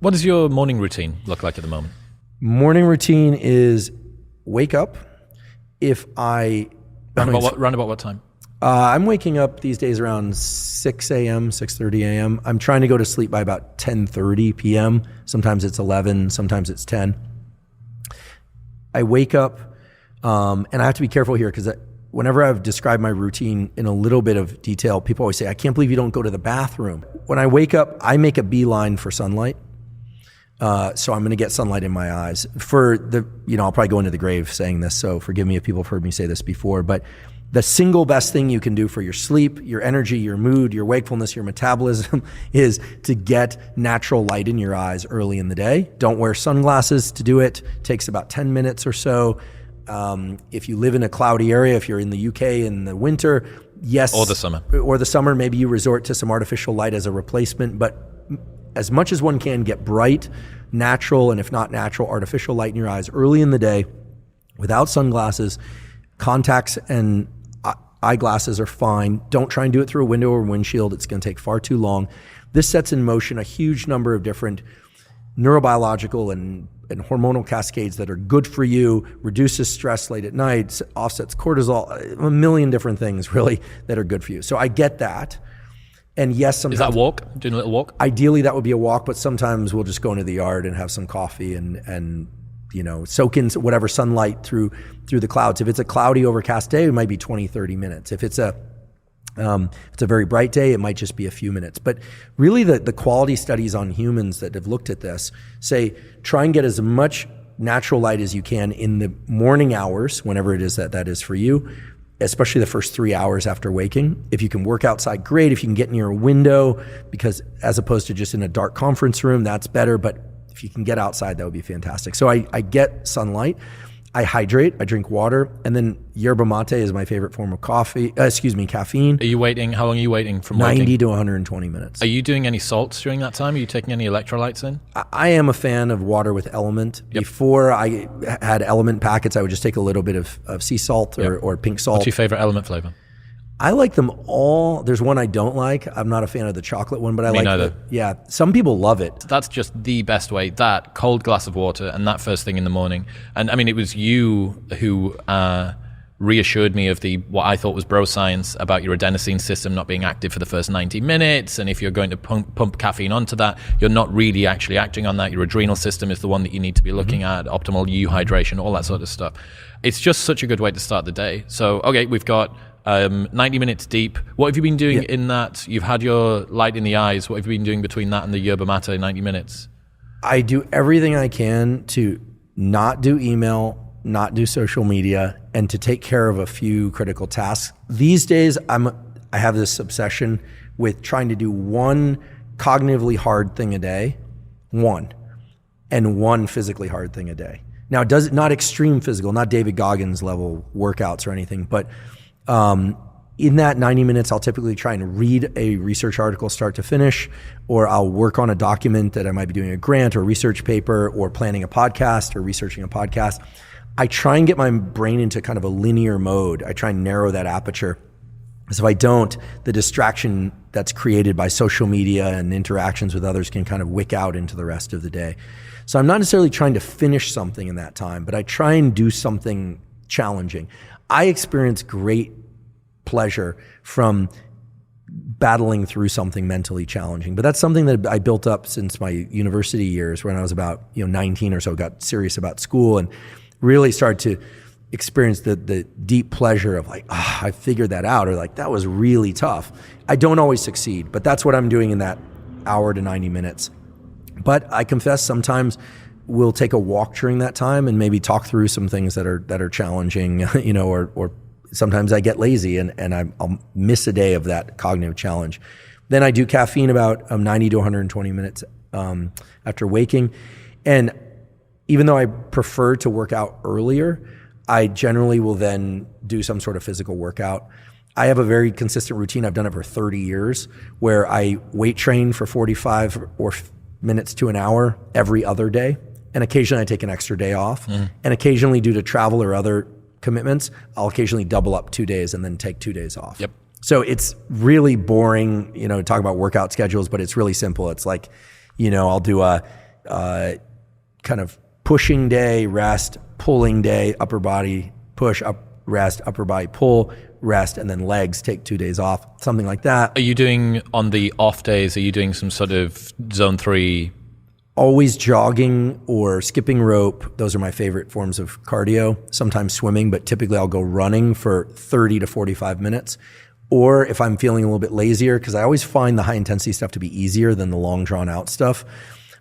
What does your morning routine look like at the moment? Morning routine is wake up. Round about what time? I'm waking up these days around 6 a.m., 6:30 a.m. I'm trying to go to sleep by about 10:30 p.m. Sometimes it's 11, sometimes it's 10. I wake up, and I have to be careful here because whenever I've described my routine in a little bit of detail, people always say, I can't believe you don't go to the bathroom. When I wake up, I make a beeline for sunlight. So I'm going to get sunlight in my eyes. I'll probably go into the grave saying this, so forgive me if people have heard me say this before, but the single best thing you can do for your sleep, your energy, your mood, your wakefulness, your metabolism is to get natural light in your eyes early in the day. Don't wear sunglasses to do it. It takes about 10 minutes or so. If you live in a cloudy area, if you're in the UK in the winter, yes. Or the summer, maybe you resort to some artificial light as a replacement, but as much as one can, get bright, natural, and if not natural, artificial light in your eyes early in the day without sunglasses. Contacts and eyeglasses are fine. Don't try and do it through a window or windshield. It's going to take far too long. This sets in motion a huge number of different neurobiological and hormonal cascades that are good for you, reduces stress late at night, offsets cortisol, a million different things really that are good for you. So I get that. And yes, sometimes. Is that a walk? Doing a little walk? Ideally, that would be a walk, but sometimes we'll just go into the yard and have some coffee and soak in whatever sunlight through the clouds. If it's a cloudy, overcast day, it might be 20, 30 minutes. If it's a very bright day, it might just be a few minutes. But really the quality studies on humans that have looked at this say, try and get as much natural light as you can in the morning hours, whenever it is that is for you, especially the first 3 hours after waking. If you can work outside, great. If you can get near a window, because as opposed to just in a dark conference room, that's better. But if you can get outside, that would be fantastic. So I get sunlight, I hydrate, I drink water, and then yerba mate is my favorite form of caffeine. Are you waiting? How long are you waiting from 90 waking? to 120 minutes. Are you doing any salts during that time? Are you taking any electrolytes in? I am a fan of water with element. Yep. Before I had element packets, I would just take a little bit of sea salt or pink salt. What's your favorite element flavor? I like them all. There's one I don't like. I'm not a fan of the chocolate one, but I like neither. Some people love it. That's just the best way. That cold glass of water and that first thing in the morning. And I mean, it was you who reassured me of what I thought was bro science about your adenosine system not being active for the first 90 minutes. And if you're going to pump caffeine onto that, you're not really actually acting on that. Your adrenal system is the one that you need to be looking at, optimal hydration, all that sort of stuff. It's just such a good way to start the day. So, okay, we've got 90 minutes deep. What have you been doing in that? You've had your light in the eyes. What have you been doing between that and the yerba mate 90 minutes? I do everything I can to not do email, not do social media, and to take care of a few critical tasks. These days, I have this obsession with trying to do one cognitively hard thing a day, and one physically hard thing a day. Now, not extreme physical, not David Goggins level workouts or anything, but in that 90 minutes, I'll typically try and read a research article start to finish, or I'll work on a document that I might be doing a grant or a research paper or planning a podcast or researching a podcast. I try and get my brain into kind of a linear mode. I try and narrow that aperture. Because if I don't, the distraction that's created by social media and interactions with others can kind of wick out into the rest of the day. So I'm not necessarily trying to finish something in that time, but I try and do something challenging. I experience great pleasure from battling through something mentally challenging, but that's something that I built up since my university years when I was about 19 or so, got serious about school and really started to experience the deep pleasure of I figured that out, or that was really tough. I don't always succeed, but that's what I'm doing in that hour to 90 minutes. But I confess sometimes we'll take a walk during that time and maybe talk through some things that are challenging, or sometimes I get lazy and I'll miss a day of that cognitive challenge. Then I do caffeine about 90 to 120 minutes after waking. And even though I prefer to work out earlier, I generally will then do some sort of physical workout. I have a very consistent routine. I've done it for 30 years where I weight train for 45 or minutes to an hour every other day. And occasionally I take an extra day off. And occasionally, due to travel or other commitments, I'll occasionally double up 2 days and then take 2 days off. Yep. So it's really boring, talk about workout schedules, but it's really simple. It's I'll do a kind of pushing day, rest, pulling day, upper body push, rest, upper body pull, rest, and then legs, take 2 days off, something like that. Are you doing, on the off days, are you doing some sort of zone 3? Always jogging or skipping rope. Those are my favorite forms of cardio. Sometimes swimming, but typically I'll go running for 30 to 45 minutes. Or if I'm feeling a little bit lazier, because I always find the high intensity stuff to be easier than the long drawn out stuff,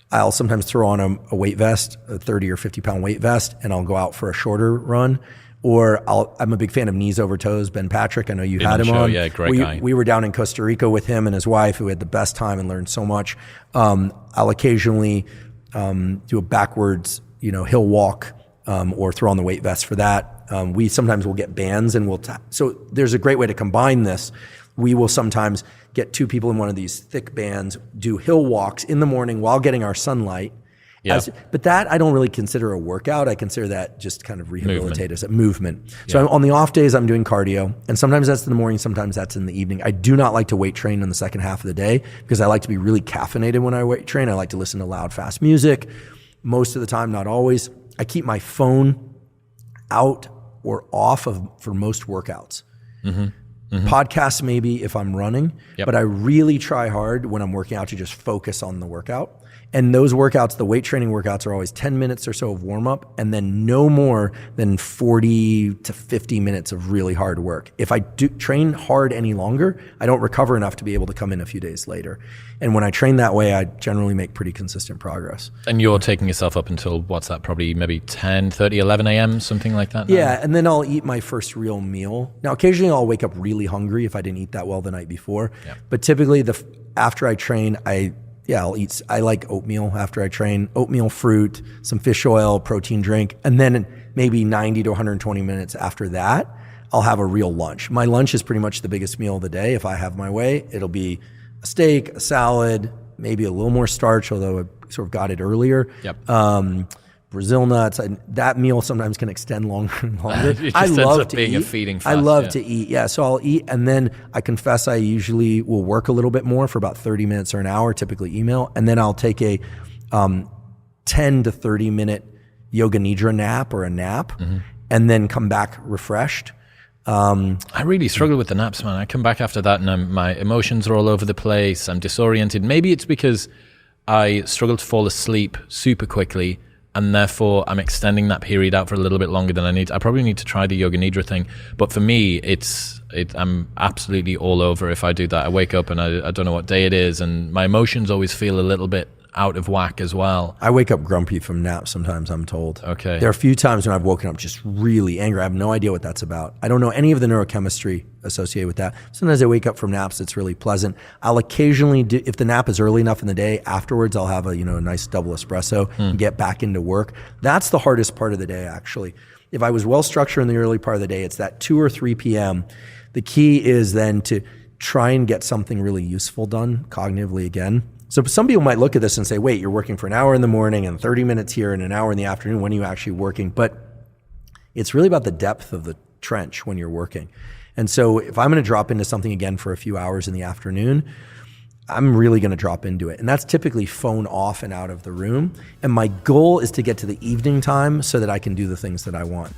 I'll sometimes throw on a weight vest, a 30 or 50 pound weight vest, and I'll go out for a shorter run. Or I'm a big fan of Knees Over Toes, Ben Patrick. I know you had him on. Yeah, great guy. We were down in Costa Rica with him and his wife, who had the best time and learned so much. I'll occasionally do a backwards, hill walk, or throw on the weight vest for that. We sometimes will get bands and so there's a great way to combine this. We will sometimes get 2 people in one of these thick bands, do hill walks in the morning while getting our sunlight. Yeah. But that I don't really consider a workout. I consider that just kind of rehabilitative movement. So on the off days, I'm doing cardio, and sometimes that's in the morning, sometimes that's in the evening. I do not like to weight train in the second half of the day because I like to be really caffeinated when I weight train. I like to listen to loud, fast music. Most of the time, not always. I keep my phone out or off for most workouts. Podcasts maybe if I'm running, but I really try hard when I'm working out to just focus on the workout. And those workouts, the weight training workouts, are always 10 minutes or so of warm up and then no more than 40 to 50 minutes of really hard work. If I do train hard any longer, I don't recover enough to be able to come in a few days later. And when I train that way, I generally make pretty consistent progress. And you're taking yourself up until, what's that, probably maybe 10, 30, 11 a.m., something like that? Yeah, and then I'll eat my first real meal. Now, occasionally I'll wake up really hungry if I didn't eat that well the night before. But typically after I train, I'll eat. I like oatmeal after I train. Oatmeal, fruit, some fish oil, protein drink, and then maybe 90 to 120 minutes after that, I'll have a real lunch. My lunch is pretty much the biggest meal of the day. If I have my way, it'll be a steak, a salad, maybe a little more starch, although I sort of got it earlier. Brazil nuts. That meal sometimes can extend longer and longer. I love to eat. A feeding fast, I love to eat. Yeah, so I'll eat, and then I confess I usually will work a little bit more for about 30 minutes or an hour, typically email, and then I'll take a 10 to 30 minute yoga nidra nap or a nap, and then come back refreshed. I really struggle with the naps, man. I come back after that and my emotions are all over the place. I'm disoriented. Maybe it's because I struggle to fall asleep super quickly, and therefore I'm extending that period out for a little bit longer than I need. I probably need to try the yoga nidra thing. But for me, I'm absolutely all over if I do that. I wake up and I don't know what day it is, and my emotions always feel a little bit out of whack as well. I wake up grumpy from naps sometimes, I'm told. Okay. There are a few times when I've woken up just really angry. I have no idea what that's about. I don't know any of the neurochemistry associated with that. Sometimes I wake up from naps, it's really pleasant. I'll occasionally do, if the nap is early enough in the day, afterwards I'll have a nice double espresso and get back into work. That's the hardest part of the day, actually. If I was well structured in the early part of the day, it's that 2 or 3 p.m. The key is then to try and get something really useful done cognitively again. So some people might look at this and say, wait, you're working for an hour in the morning and 30 minutes here and an hour in the afternoon. When are you actually working? But it's really about the depth of the trench when you're working. And so if I'm going to drop into something again for a few hours in the afternoon, I'm really going to drop into it. And that's typically phone off and out of the room. And my goal is to get to the evening time so that I can do the things that I want.